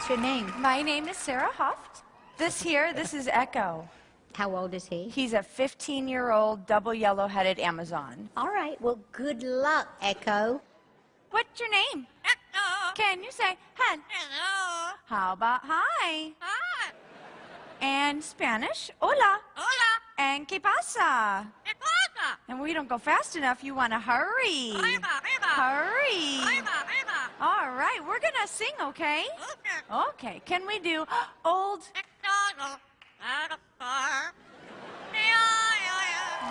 What's your name? My name is Sarah Huft. This is Echo. How old is he? He's a 15-year-old double yellow-headed Amazon. All right, well, good luck, Echo. What's your name? Echo. Can you say hello? How about hi? Hi. And Spanish, hola. Hola. And que pasa? Que pasa? And we don't go fast enough. You want to hurry. Hurry. All right, we're going to sing, okay? Okay. Can we do old?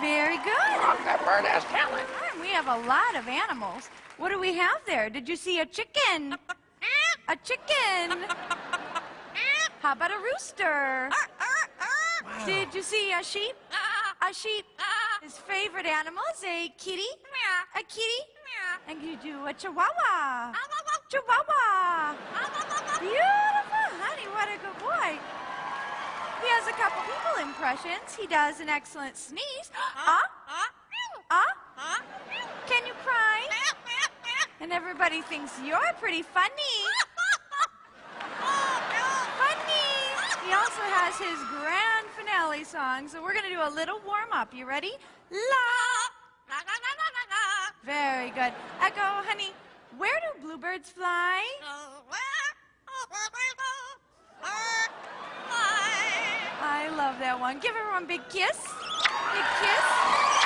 Very good. That bird has talent. We have a lot of animals. What do we have there? Did you see a chicken? A chicken. How about a rooster? Wow. Did you see a sheep? A sheep. His favorite animal is a kitty. A kitty. And you do a chihuahua. Chihuahua. Beautiful, honey. What a good boy. He has a couple people impressions. He does an excellent sneeze. Can you cry? And everybody thinks you're pretty funny. Funny. He also has his grand finale song, so we're going to do a little warm-up. You ready? La. Very good. Echo, honey, where do bluebirds fly? I love that one. Give everyone a big kiss. Big kiss.